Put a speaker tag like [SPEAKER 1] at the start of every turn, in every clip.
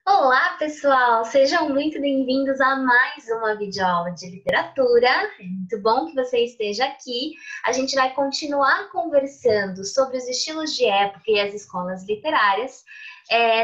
[SPEAKER 1] Olá, pessoal! Sejam muito bem-vindos a mais uma videoaula de literatura. É muito bom que você esteja aqui. A gente vai continuar conversando sobre os estilos de época e as escolas literárias.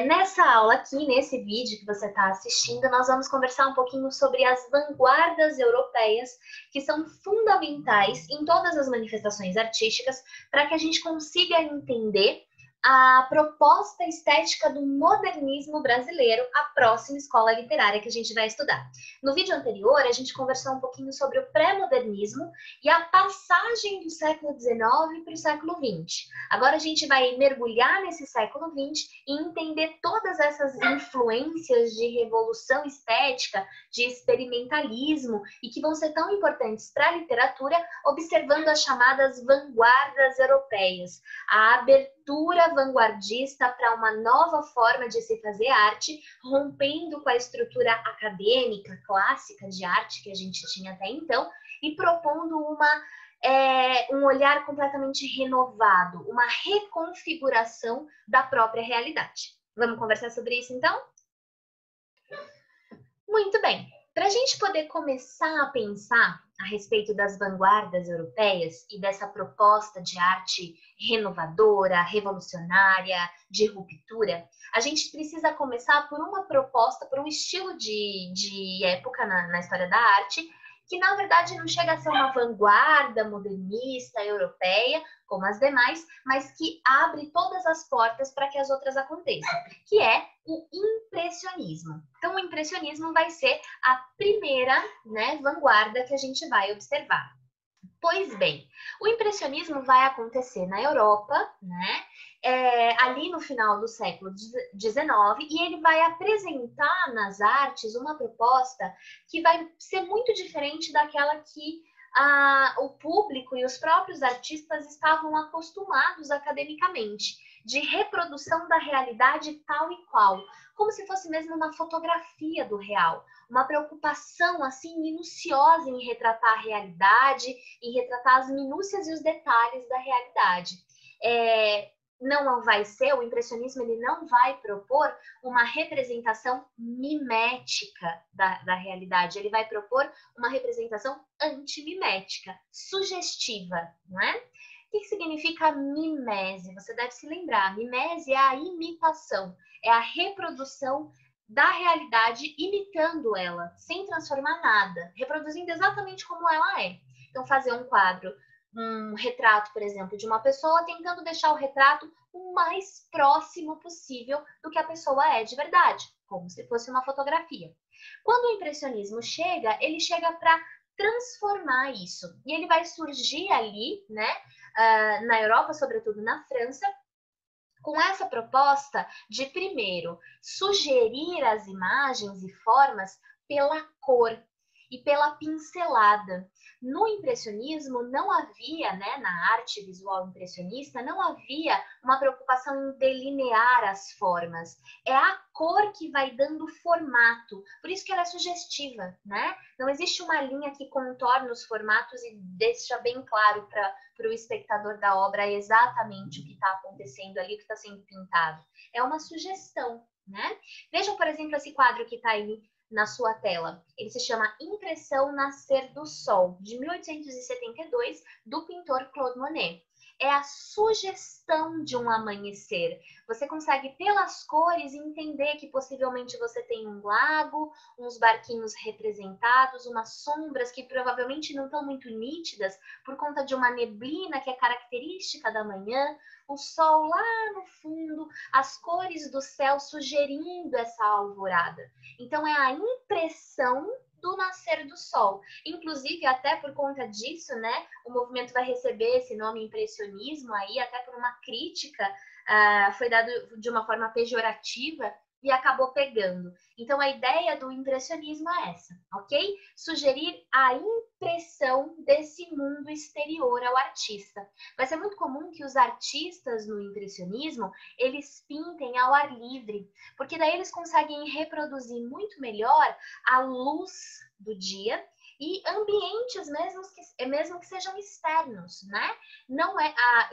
[SPEAKER 1] Nessa aula aqui, nesse vídeo que você está assistindo, nós vamos conversar um pouquinho sobre as vanguardas europeias, que são fundamentais em todas as manifestações artísticas, para que a gente consiga entender a proposta estética do modernismo brasileiro, a próxima escola literária que a gente vai estudar. No vídeo anterior, a gente conversou um pouquinho sobre o pré-modernismo e a passagem do século XIX para o século XX. Agora a gente vai mergulhar nesse século XX e entender todas essas influências de revolução estética, de experimentalismo e que vão ser tão importantes para a literatura, observando as chamadas vanguardas europeias, a abertura vanguardista para uma nova forma de se fazer arte, rompendo com a estrutura acadêmica, clássica de arte que a gente tinha até então, e propondo um olhar completamente renovado, uma reconfiguração da própria realidade. Vamos conversar sobre isso então? Muito bem. Para a gente poder começar a pensar a respeito das vanguardas europeias e dessa proposta de arte renovadora, revolucionária, de ruptura, a gente precisa começar por uma proposta, por um estilo de época na história da arte, que na verdade não chega a ser uma vanguarda modernista europeia, como as demais, mas que abre todas as portas para que as outras aconteçam, que é o impressionismo. Então, o impressionismo vai ser a primeira, vanguarda que a gente vai observar. Pois bem, o impressionismo vai acontecer na Europa, ali no final do século XIX, e ele vai apresentar nas artes uma proposta que vai ser muito diferente daquela que o público e os próprios artistas estavam acostumados academicamente, de reprodução da realidade tal e qual, como se fosse mesmo uma fotografia do real, uma preocupação assim minuciosa em retratar a realidade, em retratar as minúcias e os detalhes da realidade. Não vai ser, o impressionismo ele não vai propor uma representação mimética da realidade, ele vai propor uma representação antimimética, sugestiva, não é? O que significa mimese? Você deve se lembrar, mimese é a imitação, é a reprodução da realidade imitando ela, sem transformar nada, reproduzindo exatamente como ela é. Então, fazer um quadro, um retrato, por exemplo, de uma pessoa, tentando deixar o retrato o mais próximo possível do que a pessoa é de verdade, como se fosse uma fotografia. Quando o impressionismo chega, ele chega para transformar isso. E ele vai surgir ali, na Europa, sobretudo na França, com essa proposta de, primeiro, sugerir as imagens e formas pela cor e pela pincelada. No impressionismo não havia, na arte visual impressionista, não havia uma preocupação em delinear as formas. É a cor que vai dando formato, por isso que ela é sugestiva, Não existe uma linha que contorna os formatos e deixa bem claro para o espectador da obra exatamente o que está acontecendo ali, o que está sendo pintado. É uma sugestão, Vejam, por exemplo, esse quadro que está aí na sua tela. Ele se chama Impressão Nascer do Sol, de 1872, do pintor Claude Monet. É a sugestão de um amanhecer. Você consegue, pelas cores, entender que possivelmente você tem um lago, uns barquinhos representados, umas sombras que provavelmente não estão muito nítidas por conta de uma neblina que é característica da manhã, o sol lá no fundo, as cores do céu sugerindo essa alvorada. Então, é a impressão do nascer do sol. Inclusive, até por conta disso, o movimento vai receber esse nome impressionismo aí, até por uma crítica, foi dado de uma forma pejorativa e acabou pegando. Então, a ideia do impressionismo é essa, ok? Sugerir a impressão desse mundo exterior ao artista. Vai ser muito comum que os artistas no impressionismo, eles pintem ao ar livre, porque daí eles conseguem reproduzir muito melhor a luz do dia e ambientes mesmo que sejam externos, Não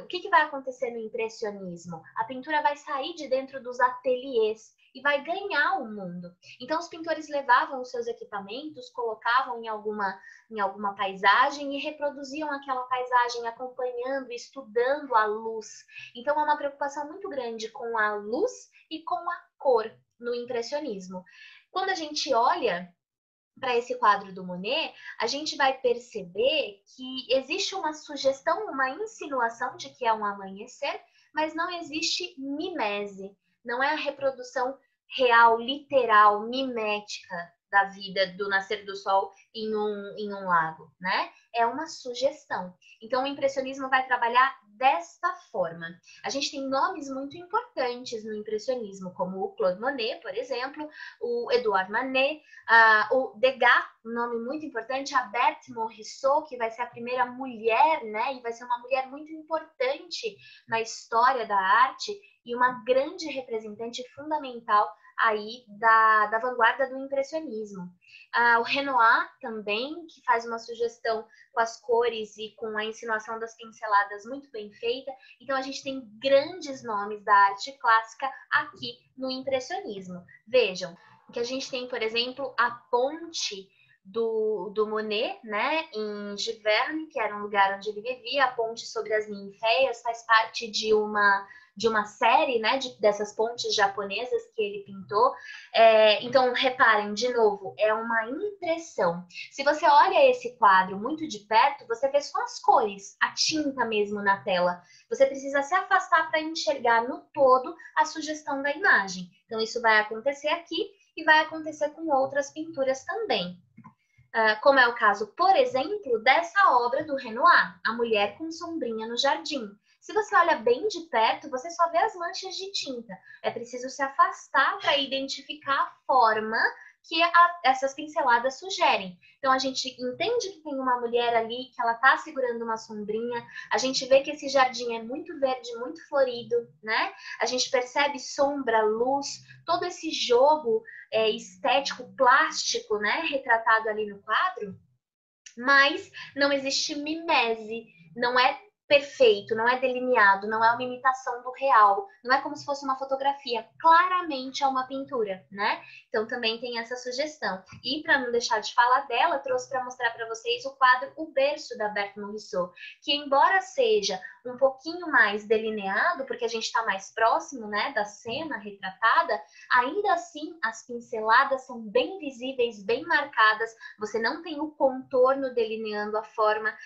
[SPEAKER 1] o que vai acontecer no impressionismo? A pintura vai sair de dentro dos ateliês e vai ganhar o mundo. Então, os pintores levavam os seus equipamentos, colocavam em alguma paisagem e reproduziam aquela paisagem acompanhando, estudando a luz. Então, há uma preocupação muito grande com a luz e com a cor no impressionismo. Quando a gente olha para esse quadro do Monet, a gente vai perceber que existe uma sugestão, uma insinuação de que é um amanhecer, mas não existe mimese, não é a reprodução real, literal, mimética da vida do nascer do sol em um lago, né? É uma sugestão. Então, o impressionismo vai trabalhar desta forma. A gente tem nomes muito importantes no impressionismo, como o Claude Monet, por exemplo, o Edouard Manet, o Degas, um nome muito importante, a Berthe Morisot, que vai ser a primeira mulher, né? E vai ser uma mulher muito importante na história da arte e uma grande representante fundamental aí da vanguarda do impressionismo. O Renoir também, que faz uma sugestão com as cores e com a insinuação das pinceladas muito bem feita. Então, a gente tem grandes nomes da arte clássica aqui no impressionismo. Vejam, que a gente tem, por exemplo, a ponte do Monet, né, em Giverny, que era um lugar onde ele vivia. A ponte sobre as ninféias faz parte de uma série, né, dessas pontes japonesas que ele pintou. Então, reparem, de novo, é uma impressão. Se você olha esse quadro muito de perto, você vê só as cores, a tinta mesmo na tela. Você precisa se afastar para enxergar no todo a sugestão da imagem. Então, isso vai acontecer aqui e vai acontecer com outras pinturas também. Como é o caso, por exemplo, dessa obra do Renoir, A Mulher com Sombrinha no Jardim. Se você olha bem de perto, você só vê as manchas de tinta. É preciso se afastar para identificar a forma que essas pinceladas sugerem. Então, a gente entende que tem uma mulher ali, que ela está segurando uma sombrinha. A gente vê que esse jardim é muito verde, muito florido, né? A gente percebe sombra, luz, todo esse jogo estético, plástico, né? Retratado ali no quadro. Mas não existe mimese, não é perfeito, não é delineado, não é uma imitação do real, não é como se fosse uma fotografia, claramente é uma pintura, né? Então também tem essa sugestão. E para não deixar de falar dela, trouxe para mostrar para vocês o quadro O Berço da Berthe Morisot, que embora seja um pouquinho mais delineado, porque a gente está mais próximo, né, da cena retratada, ainda assim as pinceladas são bem visíveis, bem marcadas, você não tem o contorno delineando a forma,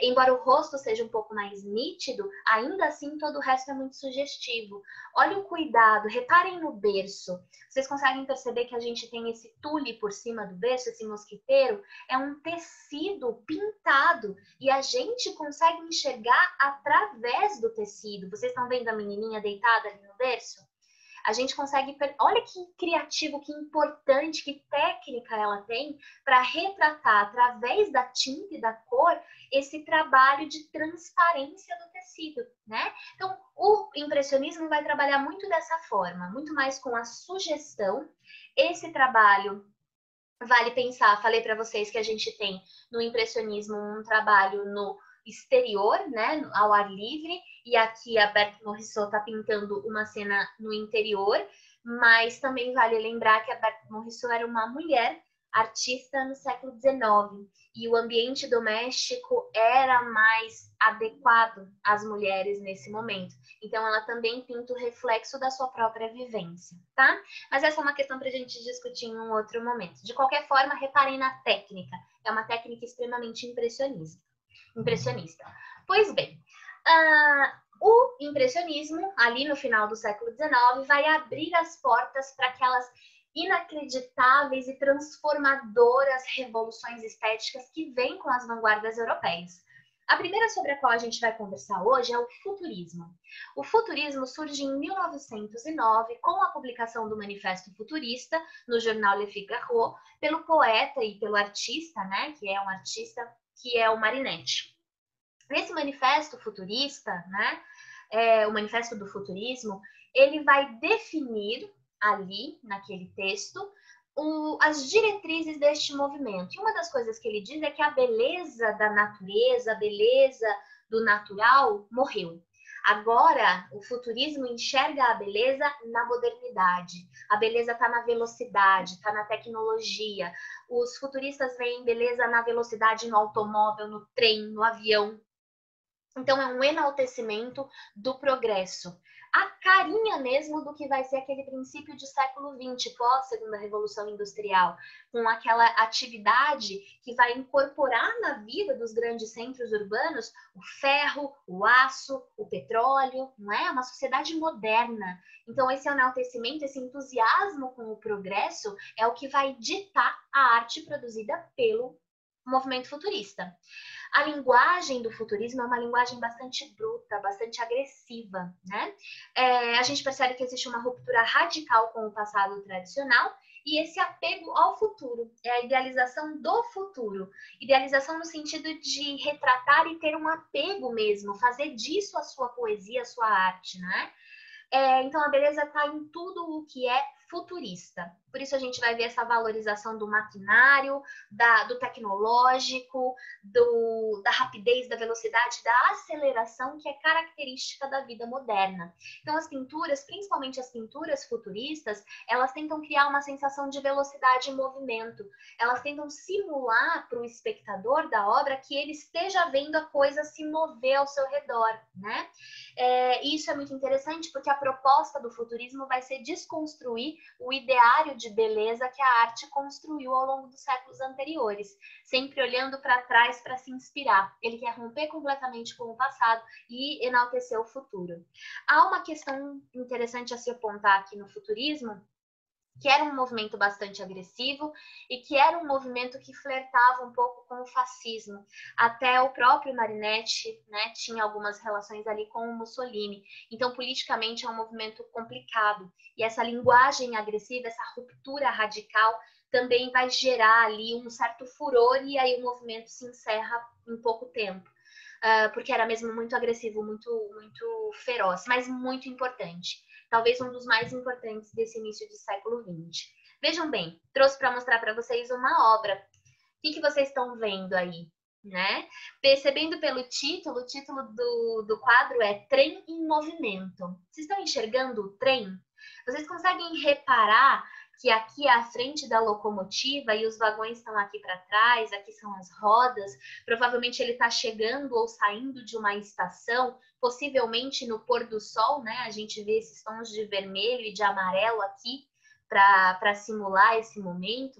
[SPEAKER 1] embora o rosto seja um pouco mais nítido, ainda assim todo o resto é muito sugestivo. Olha o cuidado, reparem no berço. Vocês conseguem perceber que a gente tem esse tule por cima do berço, esse mosquiteiro? É um tecido pintado e a gente consegue enxergar através do tecido. Vocês estão vendo a menininha deitada ali no berço? A gente consegue... Olha que criativo, que importante, que técnica ela tem para retratar, através da tinta e da cor, esse trabalho de transparência do tecido, né? Então, o impressionismo vai trabalhar muito dessa forma, muito mais com a sugestão. Esse trabalho, vale pensar, falei para vocês que a gente tem no impressionismo um trabalho no exterior, né, ao ar livre, e aqui a Berthe Morisot está pintando uma cena no interior, mas também vale lembrar que a Berthe Morisot era uma mulher artista no século XIX, e o ambiente doméstico era mais adequado às mulheres nesse momento. Então, ela também pinta o reflexo da sua própria vivência, tá? Mas essa é uma questão para a gente discutir em um outro momento. De qualquer forma, reparem na técnica. É uma técnica extremamente impressionista. Pois bem, o impressionismo, ali no final do século XIX, vai abrir as portas para aquelas inacreditáveis e transformadoras revoluções estéticas que vêm com as vanguardas europeias. A primeira sobre a qual a gente vai conversar hoje é o futurismo. O futurismo surge em 1909 com a publicação do Manifesto Futurista no jornal Le Figaro pelo poeta e pelo artista, né, que é um artista que é o Marinetti. Nesse manifesto futurista, né, o manifesto do futurismo, ele vai definir ali, naquele texto, as diretrizes deste movimento. E uma das coisas que ele diz é que a beleza da natureza, a beleza do natural morreu. Agora, o futurismo enxerga a beleza na modernidade. A beleza está na velocidade, está na tecnologia. Os futuristas veem beleza na velocidade no automóvel, no trem, no avião. Então, é um enaltecimento do progresso. A carinha mesmo do que vai ser aquele princípio de século XX, pós-segunda Revolução Industrial, com aquela atividade que vai incorporar na vida dos grandes centros urbanos o ferro, o aço, o petróleo, não é? Uma sociedade moderna. Então, esse enaltecimento, esse entusiasmo com o progresso é o que vai ditar a arte produzida pelo movimento futurista. A linguagem do futurismo é uma linguagem bastante bruta, bastante agressiva, né? A gente percebe que existe uma ruptura radical com o passado tradicional e esse apego ao futuro, é a idealização do futuro. Idealização no sentido de retratar e ter um apego mesmo, fazer disso a sua poesia, a sua arte, né? Então, a beleza está em tudo o que é futurista. Por isso, a gente vai ver essa valorização do maquinário, do tecnológico, da rapidez, da velocidade, da aceleração, que é característica da vida moderna. Então, as pinturas, principalmente as pinturas futuristas, elas tentam criar uma sensação de velocidade e movimento. Elas tentam simular para o espectador da obra que ele esteja vendo a coisa se mover ao seu redor, né? Isso é muito interessante porque a proposta do futurismo vai ser desconstruir o ideário de beleza que a arte construiu ao longo dos séculos anteriores, sempre olhando para trás para se inspirar. Ele quer romper completamente com o passado e enaltecer o futuro. Há uma questão interessante a se apontar aqui no futurismo, que era um movimento bastante agressivo e que era um movimento que flertava um pouco com o fascismo. Até o próprio Marinetti, né, tinha algumas relações ali com o Mussolini. Então, politicamente, é um movimento complicado. E essa linguagem agressiva, essa ruptura radical, também vai gerar ali um certo furor e aí o movimento se encerra em pouco tempo. Porque era mesmo muito agressivo, muito feroz, mas muito importante. Talvez um dos mais importantes desse início de século XX. Vejam bem, trouxe para mostrar para vocês uma obra. O que vocês estão vendo aí? Né? Percebendo pelo título, o título do quadro é Trem em Movimento. Vocês estão enxergando o trem? Vocês conseguem reparar que aqui é a frente da locomotiva e os vagões estão aqui para trás, aqui são as rodas. Provavelmente ele está chegando ou saindo de uma estação, possivelmente no pôr do sol, né? A gente vê esses tons de vermelho e de amarelo aqui para simular esse momento.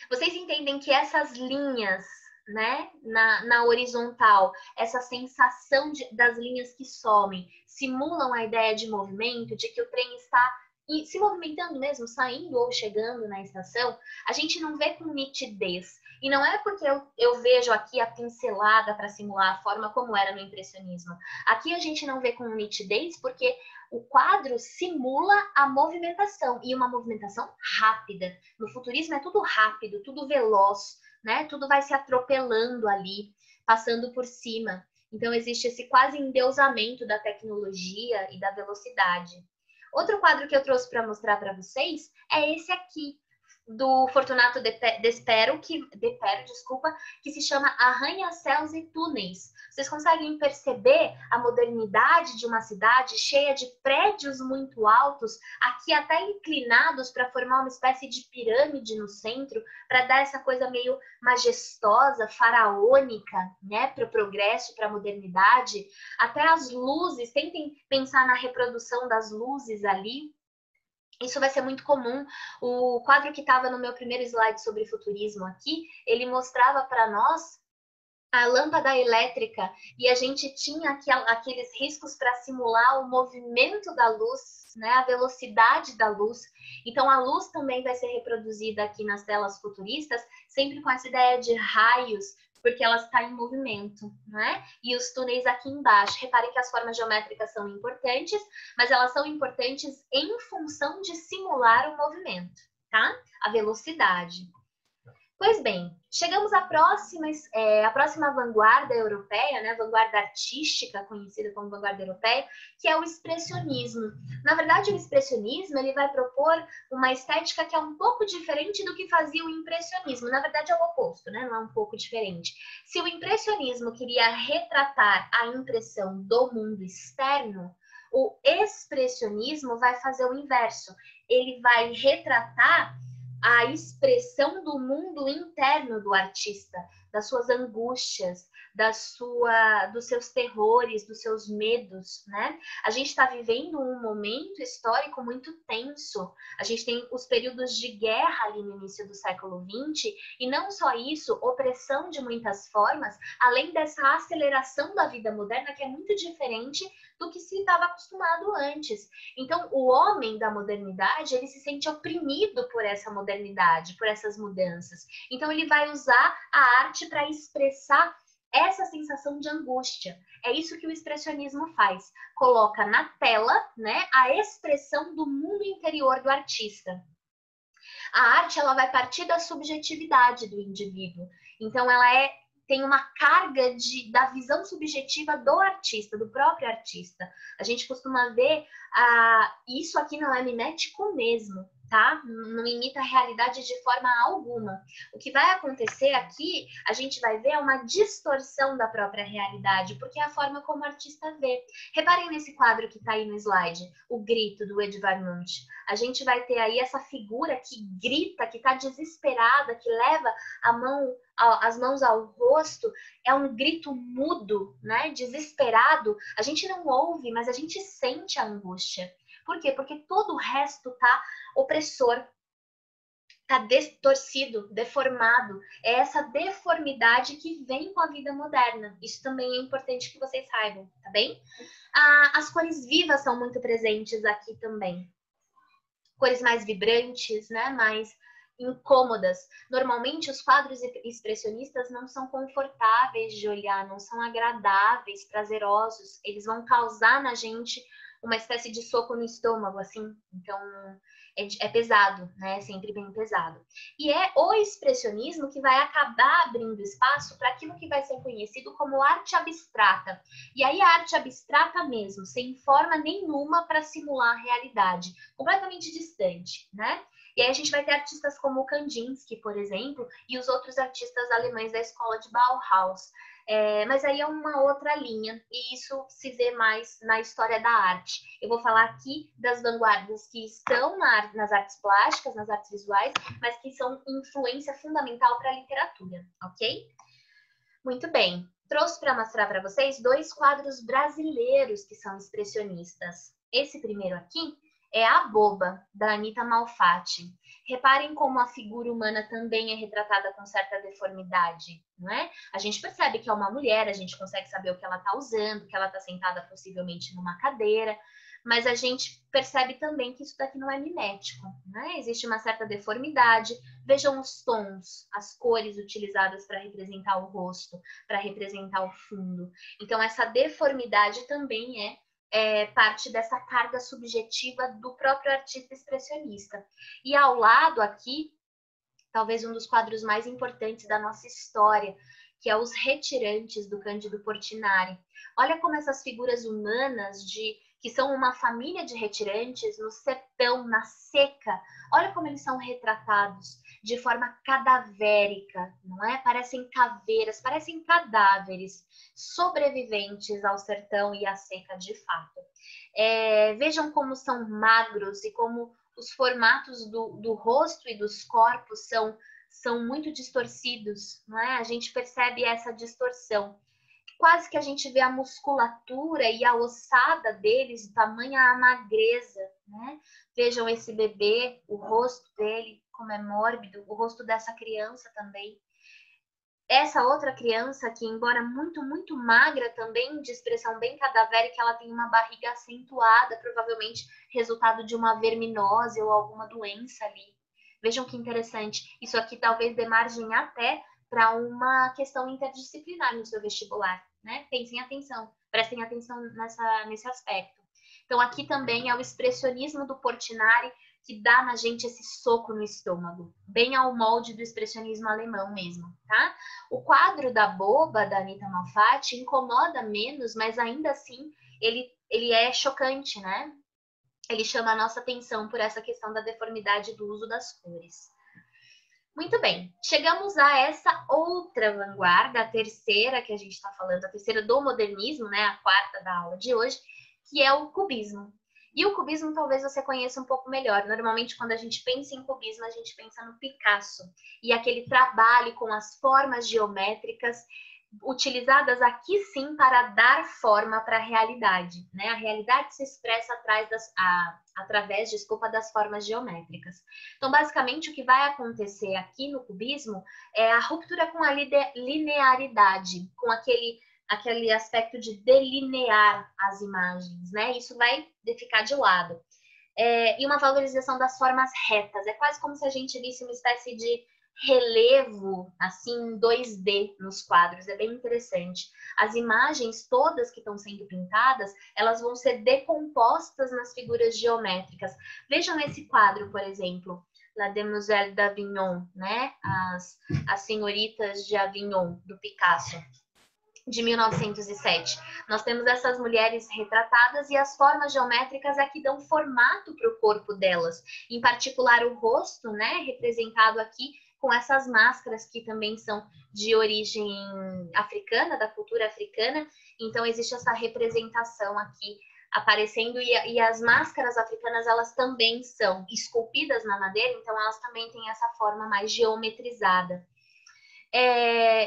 [SPEAKER 1] Vocês entendem que essas linhas, né, na horizontal, essa sensação das linhas que somem, simulam a ideia de movimento, de que o trem está se movimentando mesmo, saindo ou chegando na estação. A gente não vê com nitidez. E não é porque eu vejo aqui a pincelada para simular a forma como era no impressionismo. Aqui a gente não vê com nitidez porque o quadro simula a movimentação, e uma movimentação rápida. No futurismo é tudo rápido, tudo veloz, né? Tudo vai se atropelando ali, passando por cima. Então existe esse quase endeusamento da tecnologia e da velocidade. Outro quadro que eu trouxe para mostrar para vocês é esse aqui, do Fortunato Despero, que se chama Arranha-Céus e Túneis. Vocês conseguem perceber a modernidade de uma cidade cheia de prédios muito altos, aqui até inclinados para formar uma espécie de pirâmide no centro, para dar essa coisa meio majestosa, faraônica, né, para o progresso, para a modernidade. Até as luzes, tentem pensar na reprodução das luzes ali. Isso vai ser muito comum. O quadro que estava no meu primeiro slide sobre futurismo aqui, ele mostrava para nós a lâmpada elétrica e a gente tinha aqueles riscos para simular o movimento da luz, né, a velocidade da luz. Então, a luz também vai ser reproduzida aqui nas telas futuristas, sempre com essa ideia de raios, porque ela está em movimento, né? E os túneis aqui embaixo. Reparem que as formas geométricas são importantes, mas elas são importantes em função de simular o movimento, tá? A velocidade. Pois bem, chegamos à próxima vanguarda europeia, né, vanguarda artística, conhecida como vanguarda europeia, que é o expressionismo. Na verdade, o expressionismo ele vai propor uma estética que é um pouco diferente do que fazia o impressionismo. Na verdade, é o oposto, né? Não é um pouco diferente. Se o impressionismo queria retratar a impressão do mundo externo, o expressionismo vai fazer o inverso. Ele vai retratar a expressão do mundo interno do artista, das suas angústias, dos seus terrores, dos seus medos, né? A gente está vivendo um momento histórico muito tenso. A gente tem os períodos de guerra ali no início do século XX, e não só isso, opressão de muitas formas, além dessa aceleração da vida moderna, que é muito diferente do que se estava acostumado antes. Então, o homem da modernidade, ele se sente oprimido por essa modernidade, por essas mudanças. Então, ele vai usar a arte para expressar essa sensação de angústia. É isso que o expressionismo faz. Coloca na tela, né, a expressão do mundo interior do artista. A arte, ela vai partir da subjetividade do indivíduo. Então, tem uma carga da visão subjetiva do artista, do próprio artista. A gente costuma ver, isso aqui não é mimético mesmo, tá? Não imita a realidade de forma alguma. O que vai acontecer aqui, a gente vai ver uma distorção da própria realidade, porque é a forma como o artista vê. Reparem nesse quadro que está aí no slide, O Grito, do Edvard Munch. A gente vai ter aí essa figura que grita, que está desesperada, que leva as mãos ao rosto, é um grito mudo, né? Desesperado. A gente não ouve, mas a gente sente a angústia. Por quê? Porque todo o resto tá opressor, tá distorcido, deformado. É essa deformidade que vem com a vida moderna. Isso também é importante que vocês saibam, tá bem? As cores vivas são muito presentes aqui também. Cores mais vibrantes, né? Mais incômodas. Normalmente, os quadros expressionistas não são confortáveis de olhar, não são agradáveis, prazerosos. Eles vão causar na gente uma espécie de soco no estômago, assim. Então, é pesado, né? É sempre bem pesado. E é o expressionismo que vai acabar abrindo espaço para aquilo que vai ser conhecido como arte abstrata. E aí, a arte abstrata mesmo, sem forma nenhuma para simular a realidade, completamente distante, né? E aí a gente vai ter artistas como o Kandinsky, por exemplo, e os outros artistas alemães da escola de Bauhaus. Mas aí é uma outra linha, e isso se vê mais na história da arte. Eu vou falar aqui das vanguardas que estão nas artes plásticas, nas artes visuais, mas que são influência fundamental para a literatura, ok? Muito bem. Trouxe para mostrar para vocês 2 quadros brasileiros que são expressionistas. Esse primeiro aqui é A Boba, da Anita Malfatti. Reparem como a figura humana também é retratada com certa deformidade, não é? A gente percebe que é uma mulher, a gente consegue saber o que ela está usando, que ela está sentada possivelmente numa cadeira, mas a gente percebe também que isso daqui não é mimético, né? Existe uma certa deformidade. Vejam os tons, as cores utilizadas para representar o rosto, para representar o fundo. Então, essa deformidade também é parte dessa carga subjetiva do próprio artista expressionista. E ao lado aqui, talvez um dos quadros mais importantes da nossa história, que é Os Retirantes, do Cândido Portinari. Olha como essas figuras humanas que são uma família de retirantes no sertão, na seca, olha como eles são retratados de forma cadavérica, não é? Parecem caveiras, parecem cadáveres sobreviventes ao sertão e à seca de fato. Vejam como são magros e como os formatos do rosto e dos corpos são muito distorcidos, não é? A gente percebe essa distorção. Quase que a gente vê a musculatura e a ossada deles, tamanha a magreza, né? Vejam esse bebê, o rosto dele, como é mórbido, o rosto dessa criança também. Essa outra criança, que embora muito, muito magra também, de expressão bem cadavérica, ela tem uma barriga acentuada, provavelmente resultado de uma verminose ou alguma doença ali. Vejam que interessante. Isso aqui talvez dê margem até para uma questão interdisciplinar no seu vestibular, né? Prestem atenção nesse aspecto. Então, aqui também é o expressionismo do Portinari que dá na gente esse soco no estômago, bem ao molde do expressionismo alemão mesmo, tá? O quadro da Boba, da Anita Malfatti, incomoda menos, mas ainda assim ele é chocante, né? Ele chama a nossa atenção por essa questão da deformidade do uso das cores. Muito bem, chegamos a essa outra vanguarda, a terceira que a gente está falando, a terceira do modernismo, né? A quarta da aula de hoje, que é o cubismo. E o cubismo talvez você conheça um pouco melhor. Normalmente, quando a gente pensa em cubismo, a gente pensa no Picasso. E aquele trabalho com as formas geométricas utilizadas aqui sim para dar forma para a realidade, né? A realidade se expressa através das formas geométricas. Então, basicamente, o que vai acontecer aqui no cubismo é a ruptura com a linearidade, com aquele aspecto de delinear as imagens, né? Isso vai ficar de lado. E uma valorização das formas retas. É quase como se a gente visse uma espécie de relevo, assim, 2D nos quadros. É bem interessante. As imagens todas que estão sendo pintadas, elas vão ser decompostas nas figuras geométricas. Vejam esse quadro, por exemplo, La Demoiselle d'Avignon, né? As senhoritas de Avignon, do Picasso, de 1907. Nós temos essas mulheres retratadas e as formas geométricas é que dão formato para o corpo delas. Em particular, o rosto, né, representado aqui com essas máscaras que também são de origem africana, da cultura africana. Então, existe essa representação aqui aparecendo e as máscaras africanas, elas também são esculpidas na madeira, então elas também têm essa forma mais geometrizada.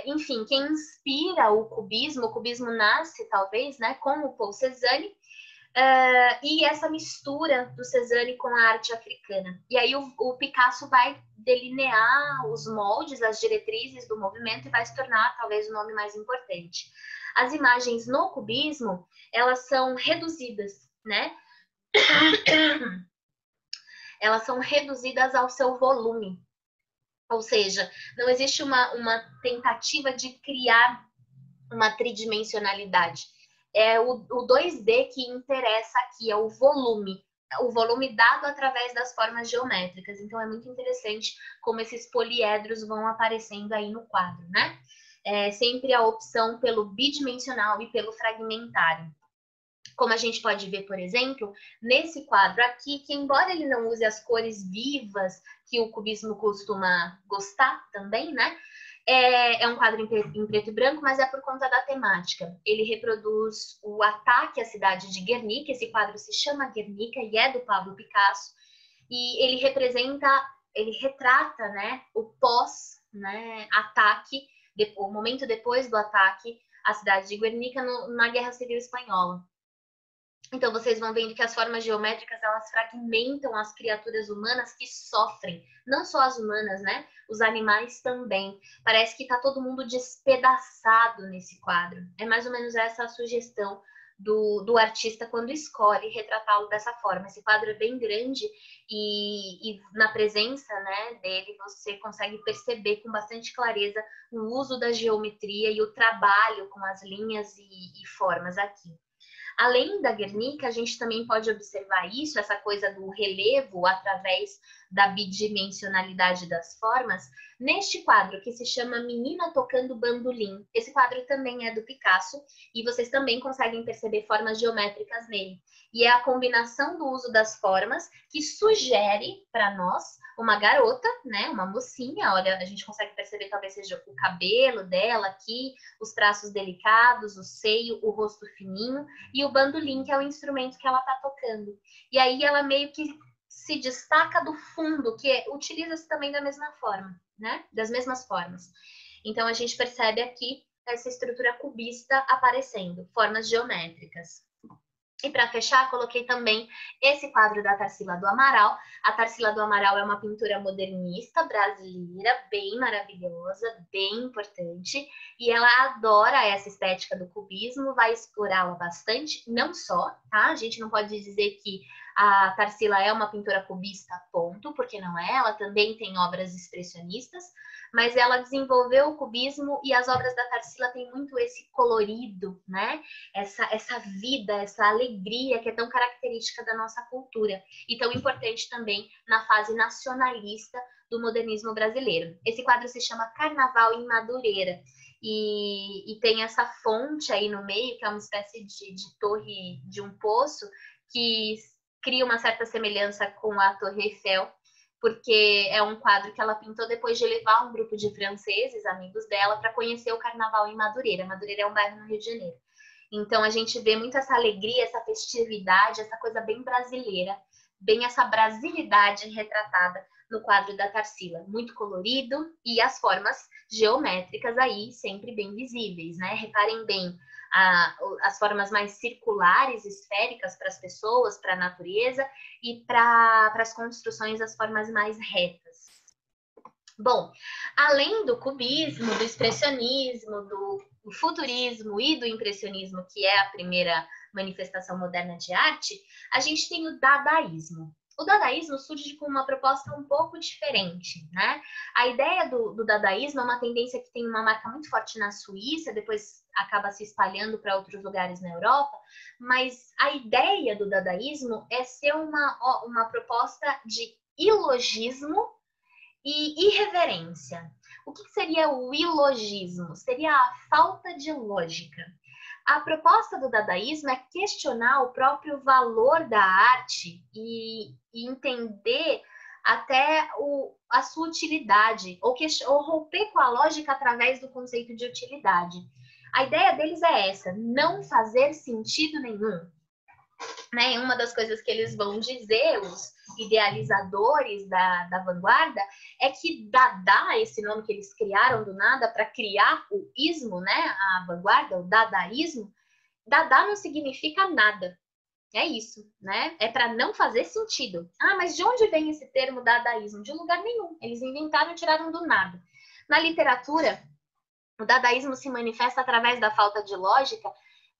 [SPEAKER 1] Enfim, quem inspira o cubismo nasce, talvez, né, com o Paul Cézanne, e essa mistura do Cézanne com a arte africana. E aí o Picasso vai delinear os moldes, as diretrizes do movimento e vai se tornar, talvez, o nome mais importante. As imagens no cubismo, elas são reduzidas, né? Elas são reduzidas ao seu volume. Ou seja, não existe uma tentativa de criar uma tridimensionalidade. É o 2D que interessa aqui, é o volume dado através das formas geométricas. Então, é muito interessante como esses poliedros vão aparecendo aí no quadro, né? Sempre a opção pelo bidimensional e pelo fragmentário. Como a gente pode ver, por exemplo, nesse quadro aqui, que embora ele não use as cores vivas que o cubismo costuma gostar também, né? É um quadro em preto e branco, mas é por conta da temática. Ele reproduz o ataque à cidade de Guernica. Esse quadro se chama Guernica e é do Pablo Picasso. E ele retrata, né, o pós-ataque, né, o momento depois do ataque à cidade de Guernica na Guerra Civil Espanhola. Então, vocês vão vendo que as formas geométricas, elas fragmentam as criaturas humanas que sofrem. Não só as humanas, né? Os animais também. Parece que está todo mundo despedaçado nesse quadro. É mais ou menos essa a sugestão do artista quando escolhe retratá-lo dessa forma. Esse quadro é bem grande e na presença, né, dele você consegue perceber com bastante clareza o uso da geometria e o trabalho com as linhas e formas aqui. Além da Guernica, a gente também pode observar isso, essa coisa do relevo através da bidimensionalidade das formas, neste quadro que se chama Menina Tocando Bandolim. Esse quadro também é do Picasso e vocês também conseguem perceber formas geométricas nele. E é a combinação do uso das formas que sugere para nós uma garota, né, uma mocinha. Olha, a gente consegue perceber talvez seja o cabelo dela aqui, os traços delicados, o seio, o rosto fininho e o bandolim, que é o instrumento que ela está tocando. E aí ela meio que se destaca do fundo, que utiliza-se também da mesma forma, né? Das mesmas formas. Então a gente percebe aqui essa estrutura cubista aparecendo, formas geométricas. E para fechar, coloquei também esse quadro da Tarsila do Amaral. A Tarsila do Amaral é uma pintora modernista brasileira, bem maravilhosa, bem importante. E ela adora essa estética do cubismo, vai explorá-la bastante, não só, tá? A gente não pode dizer que A Tarsila é uma pintora cubista, ponto, porque não é, ela também tem obras expressionistas, mas ela desenvolveu o cubismo e as obras da Tarsila têm muito esse colorido, né? Essa vida, essa alegria que é tão característica da nossa cultura e tão importante também na fase nacionalista do modernismo brasileiro. Esse quadro se chama Carnaval em Madureira e tem essa fonte aí no meio, que é uma espécie de torre de um poço, que cria uma certa semelhança com a Torre Eiffel, porque é um quadro que ela pintou depois de levar um grupo de franceses, amigos dela, para conhecer o Carnaval em Madureira. Madureira é um bairro no Rio de Janeiro. Então a gente vê muito essa alegria, essa festividade, essa coisa bem brasileira, bem essa brasilidade retratada no quadro da Tarsila. Muito colorido e as formas geométricas aí sempre bem visíveis, né? Reparem bem as formas mais circulares, esféricas para as pessoas, para a natureza, e para as construções as formas mais retas. Bom, além do cubismo, do expressionismo, do futurismo e do impressionismo, que é a primeira manifestação moderna de arte, a gente tem o dadaísmo. O dadaísmo surge com uma proposta um pouco diferente, né? A ideia do dadaísmo é uma tendência que tem uma marca muito forte na Suíça, depois acaba se espalhando para outros lugares na Europa, mas a ideia do dadaísmo é ser uma proposta de ilogismo e irreverência. O que seria o ilogismo? Seria a falta de lógica. A proposta do dadaísmo é questionar o próprio valor da arte e entender até a sua utilidade, ou romper com a lógica através do conceito de utilidade. A ideia deles é essa, não fazer sentido nenhum. Né? Uma das coisas que eles vão dizer, os idealizadores da vanguarda, é que Dada, esse nome que eles criaram do nada para criar o ismo, né? A vanguarda, o dadaísmo, Dada não significa nada. É isso, né? É para não fazer sentido. Ah, mas de onde vem esse termo dadaísmo? De lugar nenhum. Eles inventaram e tiraram do nada. Na literatura, o dadaísmo se manifesta através da falta de lógica.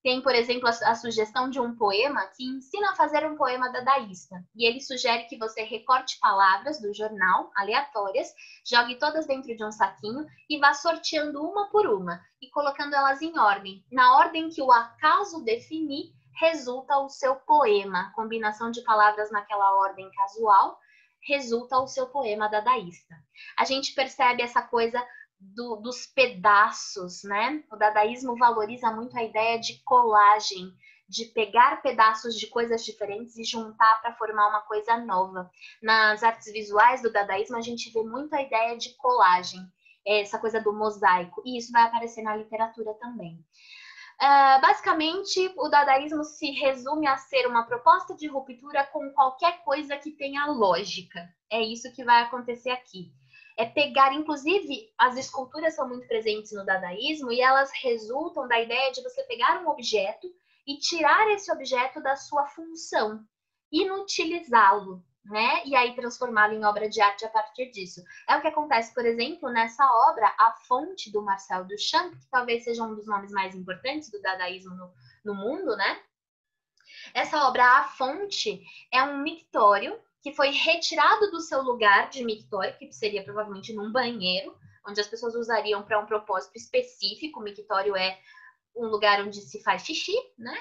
[SPEAKER 1] Tem, por exemplo, a sugestão de um poema que ensina a fazer um poema dadaísta. E ele sugere que você recorte palavras do jornal, aleatórias, jogue todas dentro de um saquinho e vá sorteando uma por uma e colocando elas em ordem. Na ordem que o acaso definir, resulta o seu poema. Combinação de palavras naquela ordem casual resulta o seu poema dadaísta. A gente percebe essa coisa dos pedaços, né? O dadaísmo valoriza muito a ideia de colagem, de pegar pedaços de coisas diferentes e juntar para formar uma coisa nova. Nas artes visuais do dadaísmo, a gente vê muito a ideia de colagem, essa coisa do mosaico, e isso vai aparecer na literatura também. Basicamente, o dadaísmo se resume a ser uma proposta de ruptura com qualquer coisa que tenha lógica. É isso que vai acontecer aqui. É pegar, inclusive, as esculturas são muito presentes no dadaísmo e elas resultam da ideia de você pegar um objeto e tirar esse objeto da sua função, inutilizá-lo, né? E aí transformá-lo em obra de arte a partir disso. É o que acontece, por exemplo, nessa obra, A Fonte, do Marcel Duchamp, que talvez seja um dos nomes mais importantes do dadaísmo no mundo, né? Essa obra, A Fonte, é um mictório que foi retirado do seu lugar de mictório, que seria provavelmente num banheiro, onde as pessoas usariam para um propósito específico. O mictório é um lugar onde se faz xixi, né?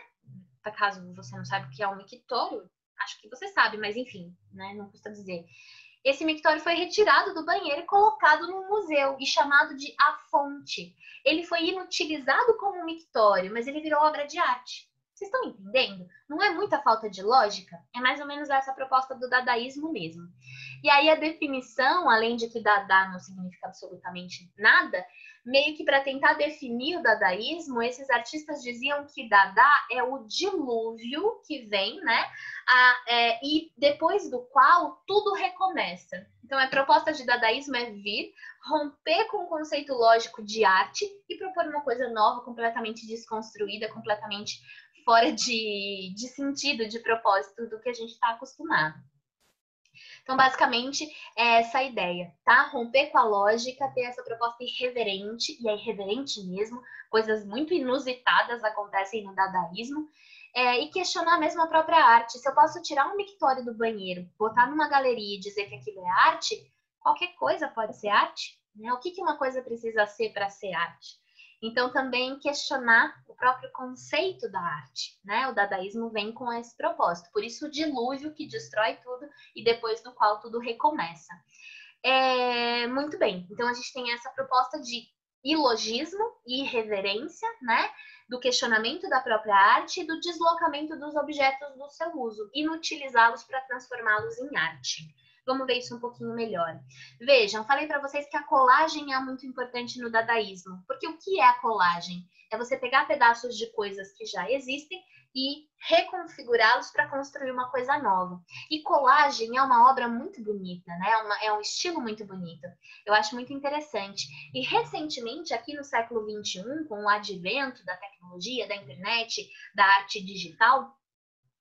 [SPEAKER 1] Caso você não saiba o que é um mictório, acho que você sabe, mas enfim, né? Não custa dizer. Esse mictório foi retirado do banheiro e colocado num museu e chamado de A Fonte. Ele foi inutilizado como um mictório, mas ele virou obra de arte. Vocês estão entendendo? Não é muita falta de lógica? É mais ou menos essa proposta do dadaísmo mesmo. E aí a definição, além de que Dada não significa absolutamente nada, meio que para tentar definir o dadaísmo, esses artistas diziam que Dada é o dilúvio que vem, né? E depois do qual tudo recomeça. Então, a proposta de dadaísmo é vir, romper com o conceito lógico de arte e propor uma coisa nova, completamente desconstruída, completamente fora de sentido, de propósito do que a gente está acostumado. Então, basicamente, é essa a ideia, tá? Romper com a lógica, ter essa proposta irreverente, e é irreverente mesmo, coisas muito inusitadas acontecem no dadaísmo, e questionar mesmo a própria arte. Se eu posso tirar um mictório do banheiro, botar numa galeria e dizer que aquilo é arte, qualquer coisa pode ser arte, né? O que uma coisa precisa ser para ser arte? Então, também questionar o próprio conceito da arte, né? O dadaísmo vem com esse propósito. Por isso, o dilúvio que destrói tudo e depois do qual tudo recomeça. Muito bem. Então, a gente tem essa proposta de ilogismo e irreverência, né? Do questionamento da própria arte e do deslocamento dos objetos do seu uso, inutilizá-los para transformá-los em arte. Vamos ver isso um pouquinho melhor. Vejam, falei para vocês que a colagem é muito importante no dadaísmo, porque o que é a colagem? É você pegar pedaços de coisas que já existem e reconfigurá-los para construir uma coisa nova. E colagem é uma obra muito bonita, né? É um estilo muito bonito. Eu acho muito interessante. E recentemente, aqui no século XXI, com o advento da tecnologia, da internet, da arte digital,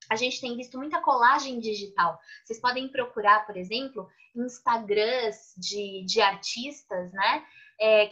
[SPEAKER 1] a gente tem visto muita colagem digital. Vocês podem procurar, por exemplo, Instagrams de artistas, né?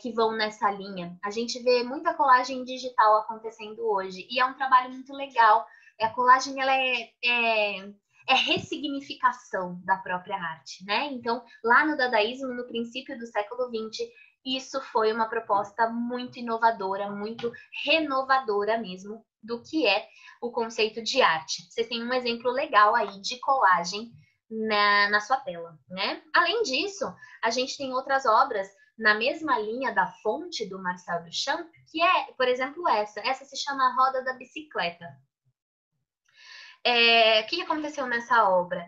[SPEAKER 1] Que vão nessa linha. A gente vê muita colagem digital acontecendo hoje. E é um trabalho muito legal. A colagem, ela é ressignificação da própria arte, né? Então, lá no dadaísmo, no princípio do século XX, isso foi uma proposta muito inovadora, muito renovadora mesmo, do que é o conceito de arte. Vocês têm um exemplo legal aí de colagem na sua tela, né? Além disso, a gente tem outras obras na mesma linha da fonte do Marcel Duchamp, que é, por exemplo, essa se chama A Roda da Bicicleta. O que aconteceu nessa obra?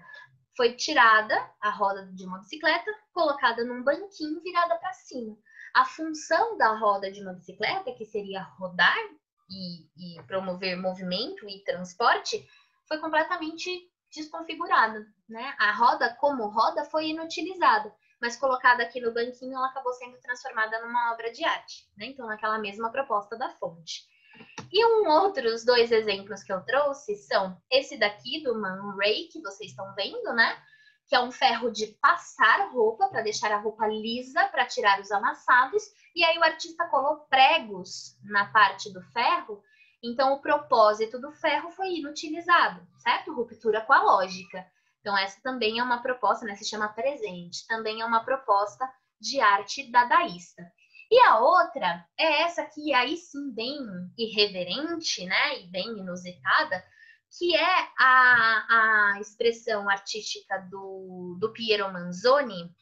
[SPEAKER 1] Foi tirada a roda de uma bicicleta, colocada num banquinho virada para cima. A função da roda de uma bicicleta, que seria rodar e promover movimento e transporte, foi completamente desconfigurada, né? A roda, como roda, foi inutilizada, mas colocada aqui no banquinho, ela acabou sendo transformada numa obra de arte, né? Então, naquela mesma proposta da fonte. E outros dois exemplos que eu trouxe são esse daqui do Man Ray, que vocês estão vendo, né? Que é um ferro de passar roupa, para deixar a roupa lisa, para tirar os amassados. E aí o artista colou pregos na parte do ferro. Então, o propósito do ferro foi inutilizado, certo? Ruptura com a lógica. Então, essa também é uma proposta, né? Se chama presente. Também é uma proposta de arte dadaísta. E a outra é essa aqui, aí sim, bem irreverente, né? E bem inusitada, que é a expressão artística do Piero Manzoni.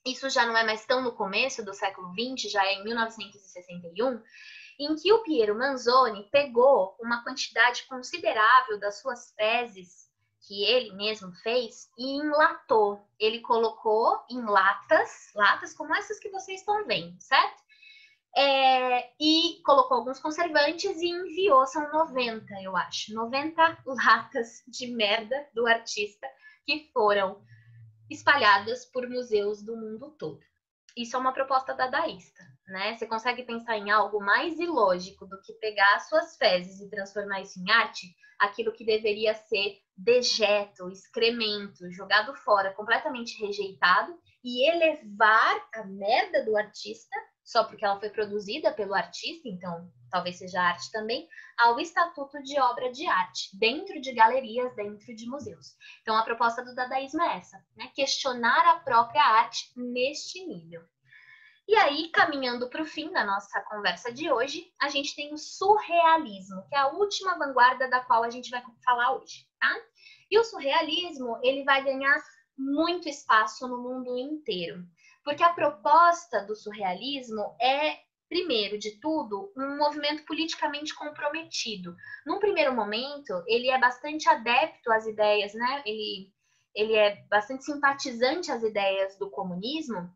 [SPEAKER 1] Isso já não é mais tão no começo do século XX, já é em 1961, em que o Piero Manzoni pegou uma quantidade considerável das suas fezes que ele mesmo fez e enlatou. Ele colocou em latas como essas que vocês estão vendo, certo? E colocou alguns conservantes e enviou, são 90, eu acho, 90 latas de merda do artista que foram espalhadas por museus do mundo todo. Isso é uma proposta dadaísta, né? Você consegue pensar em algo mais ilógico do que pegar as suas fezes e transformar isso em arte? Aquilo que deveria ser dejeto, excremento, jogado fora, completamente rejeitado, e elevar a merda do artista, só porque ela foi produzida pelo artista, então talvez seja arte também, ao estatuto de obra de arte, dentro de galerias, dentro de museus. Então, a proposta do dadaísmo é essa, né? Questionar a própria arte neste nível. E aí, caminhando para o fim da nossa conversa de hoje, a gente tem o surrealismo, que é a última vanguarda da qual a gente vai falar hoje, tá? E o surrealismo, ele vai ganhar muito espaço no mundo inteiro, porque a proposta do surrealismo é, primeiro de tudo, um movimento politicamente comprometido. Num primeiro momento, ele é bastante adepto às ideias, né? Ele é bastante simpatizante às ideias do comunismo,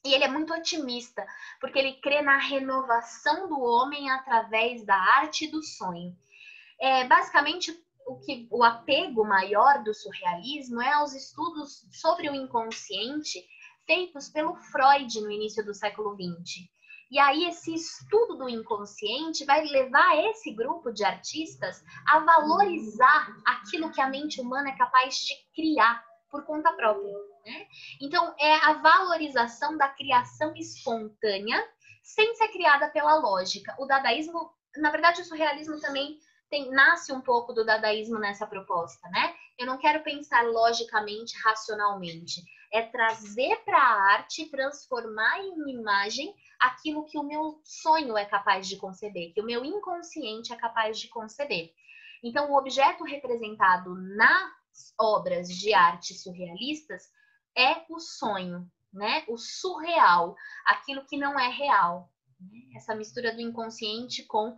[SPEAKER 1] e ele é muito otimista, porque ele crê na renovação do homem através da arte e do sonho. Basicamente, o apego maior do surrealismo é aos estudos sobre o inconsciente feitos pelo Freud no início do século XX. E aí esse estudo do inconsciente vai levar esse grupo de artistas a valorizar aquilo que a mente humana é capaz de criar por conta própria, né? Então, é a valorização da criação espontânea sem ser criada pela lógica. O dadaísmo, na verdade, o surrealismo também nasce um pouco do dadaísmo nessa proposta, né? Eu não quero pensar logicamente, racionalmente. É trazer para a arte, transformar em uma imagem aquilo que o meu sonho é capaz de conceber, que o meu inconsciente é capaz de conceber. Então, o objeto representado nas obras de arte surrealistas é o sonho, né? O surreal, aquilo que não é real. Essa mistura do inconsciente com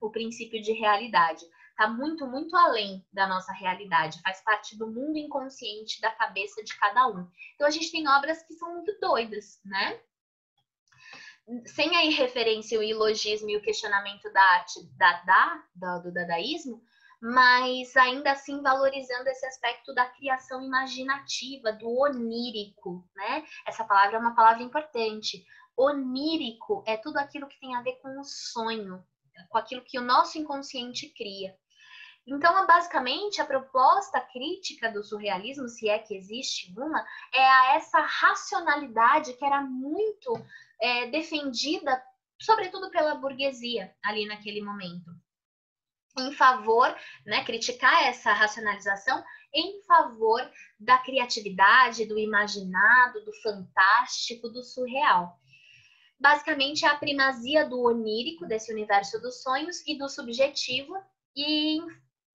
[SPEAKER 1] o princípio de realidade. Está muito, muito além da nossa realidade, faz parte do mundo inconsciente da cabeça de cada um. Então, a gente tem obras que são muito doidas, né? Sem a irreferência, o ilogismo e o questionamento da arte do dadaísmo, mas ainda assim valorizando esse aspecto da criação imaginativa, do onírico, né? Essa palavra é uma palavra importante. Onírico é tudo aquilo que tem a ver com o sonho, com aquilo que o nosso inconsciente cria. Então, basicamente, a proposta crítica do surrealismo, se é que existe uma, é essa racionalidade que era muito defendida, sobretudo pela burguesia, ali naquele momento. Em favor, né, criticar essa racionalização em favor da criatividade, do imaginado, do fantástico, do surreal. Basicamente, é a primazia do onírico, desse universo dos sonhos, e do subjetivo, e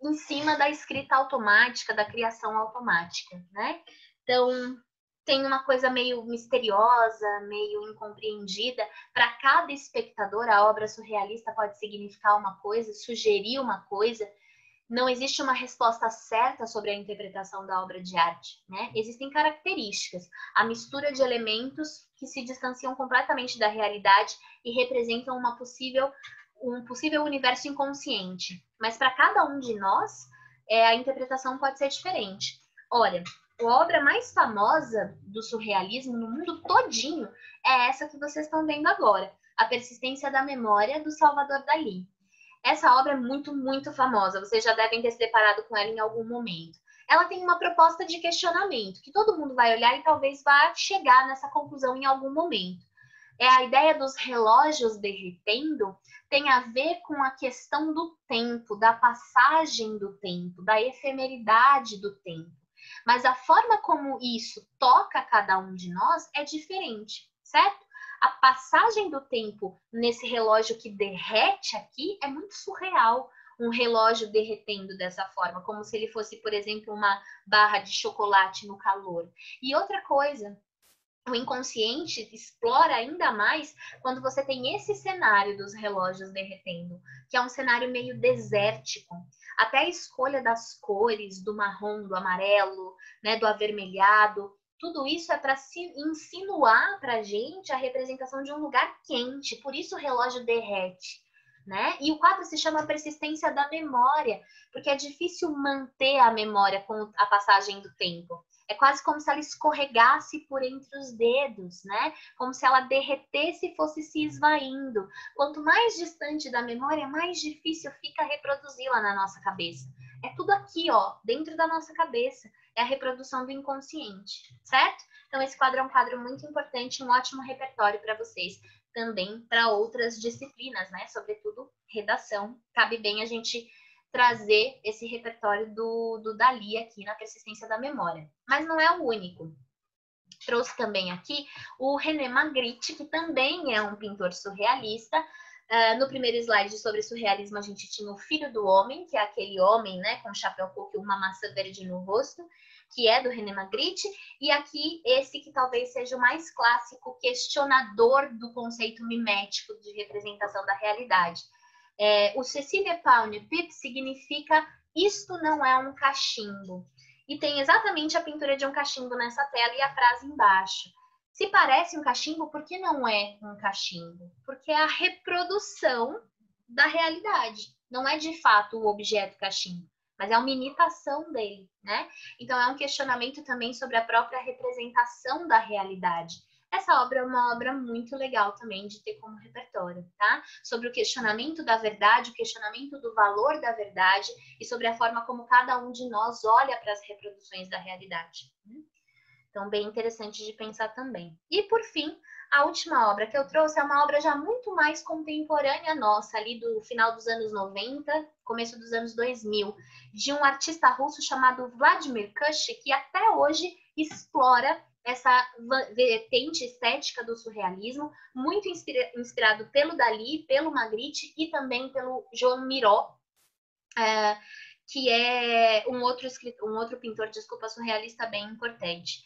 [SPEAKER 1] em cima da escrita automática, da criação automática, né? Então, tem uma coisa meio misteriosa, meio incompreendida. Para cada espectador, a obra surrealista pode significar uma coisa, sugerir uma coisa. Não existe uma resposta certa sobre a interpretação da obra de arte, né? Existem características, a mistura de elementos que se distanciam completamente da realidade e representam um possível universo inconsciente. Mas para cada um de nós, a interpretação pode ser diferente. Olha, a obra mais famosa do surrealismo no mundo todinho é essa que vocês estão vendo agora, A Persistência da Memória, do Salvador Dalí. Essa obra é muito, muito famosa. Vocês já devem ter se deparado com ela em algum momento. Ela tem uma proposta de questionamento, que todo mundo vai olhar e talvez vá chegar nessa conclusão em algum momento. A ideia dos relógios derretendo tem a ver com a questão do tempo, da passagem do tempo, da efemeridade do tempo. Mas a forma como isso toca cada um de nós é diferente, certo? A passagem do tempo nesse relógio que derrete aqui é muito surreal. Um relógio derretendo dessa forma, como se ele fosse, por exemplo, uma barra de chocolate no calor. E outra coisa, o inconsciente explora ainda mais quando você tem esse cenário dos relógios derretendo, que é um cenário meio desértico. Até a escolha das cores, do marrom, do amarelo, né, do avermelhado, tudo isso é para insinuar para a gente a representação de um lugar quente, por isso o relógio derrete. Né? E o quadro se chama Persistência da Memória, porque é difícil manter a memória com a passagem do tempo. É quase como se ela escorregasse por entre os dedos, né? Como se ela derretesse e fosse se esvaindo. Quanto mais distante da memória, mais difícil fica reproduzi-la na nossa cabeça. É tudo aqui, ó, dentro da nossa cabeça. É a reprodução do inconsciente, certo? Então, esse quadro é um quadro muito importante, um ótimo repertório para vocês. Também para outras disciplinas, né? Sobretudo redação. Cabe bem a gente trazer esse repertório do Dalí aqui na Persistência da Memória. Mas não é o único. Trouxe também aqui o René Magritte, que também é um pintor surrealista. No primeiro slide sobre surrealismo, a gente tinha o Filho do Homem, que é aquele homem, né, com chapéu coco e uma maçã verde no rosto, que é do René Magritte, e aqui esse que talvez seja o mais clássico questionador do conceito mimético de representação da realidade. O Cecília Paune Pip significa isto não é um cachimbo. E tem exatamente a pintura de um cachimbo nessa tela e a frase embaixo. Se parece um cachimbo, por que não é um cachimbo? Porque é a reprodução da realidade. Não é de fato o objeto cachimbo, mas é uma imitação dele, né? Então é um questionamento também sobre a própria representação da realidade. Essa obra é uma obra muito legal também de ter como repertório, tá? Sobre o questionamento da verdade, o questionamento do valor da verdade e sobre a forma como cada um de nós olha para as reproduções da realidade. Então, bem interessante de pensar também. E, por fim, a última obra que eu trouxe é uma obra já muito mais contemporânea nossa, ali do final dos anos 90, começo dos anos 2000, de um artista russo chamado Vladimir Kush, que até hoje explora essa vertente estética do surrealismo, muito inspirado pelo Dalí, pelo Magritte e também pelo Joan Miró, que é um outro pintor, desculpa, surrealista bem importante.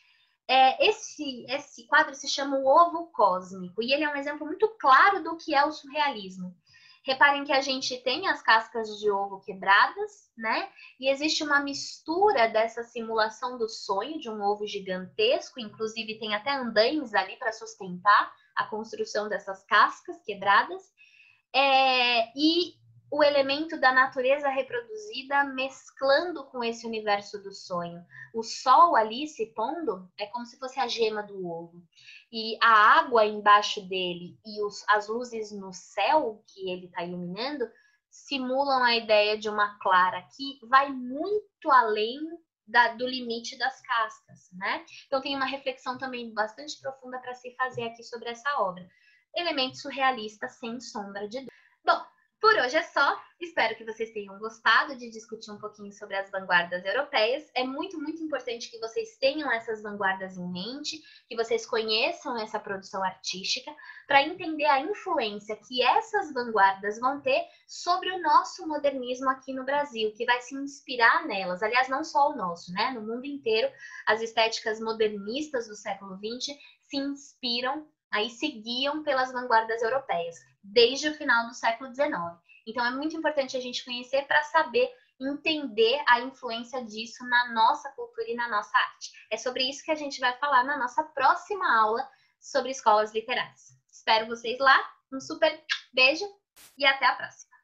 [SPEAKER 1] Esse quadro se chama O Ovo Cósmico, e ele é um exemplo muito claro do que é o surrealismo. Reparem que a gente tem as cascas de ovo quebradas, né? E existe uma mistura dessa simulação do sonho de um ovo gigantesco, inclusive tem até andaimes ali para sustentar a construção dessas cascas quebradas. E o elemento da natureza reproduzida mesclando com esse universo do sonho. O sol ali se pondo é como se fosse a gema do ovo. E a água embaixo dele e as luzes no céu que ele está iluminando simulam a ideia de uma clara que vai muito além do limite das cascas, né? Então tem uma reflexão também bastante profunda para se fazer aqui sobre essa obra. Elemento surrealista sem sombra de dúvida. Bom, por hoje é só. Espero que vocês tenham gostado de discutir um pouquinho sobre as vanguardas europeias. É muito, muito importante que vocês tenham essas vanguardas em mente, que vocês conheçam essa produção artística, para entender a influência que essas vanguardas vão ter sobre o nosso modernismo aqui no Brasil, que vai se inspirar nelas. Aliás, não só o nosso, né? No mundo inteiro, as estéticas modernistas do século XX se inspiram, aí seguiam pelas vanguardas europeias, desde o final do século XIX. Então, é muito importante a gente conhecer para saber entender a influência disso na nossa cultura e na nossa arte. É sobre isso que a gente vai falar na nossa próxima aula sobre escolas literárias. Espero vocês lá. Um super beijo e até a próxima!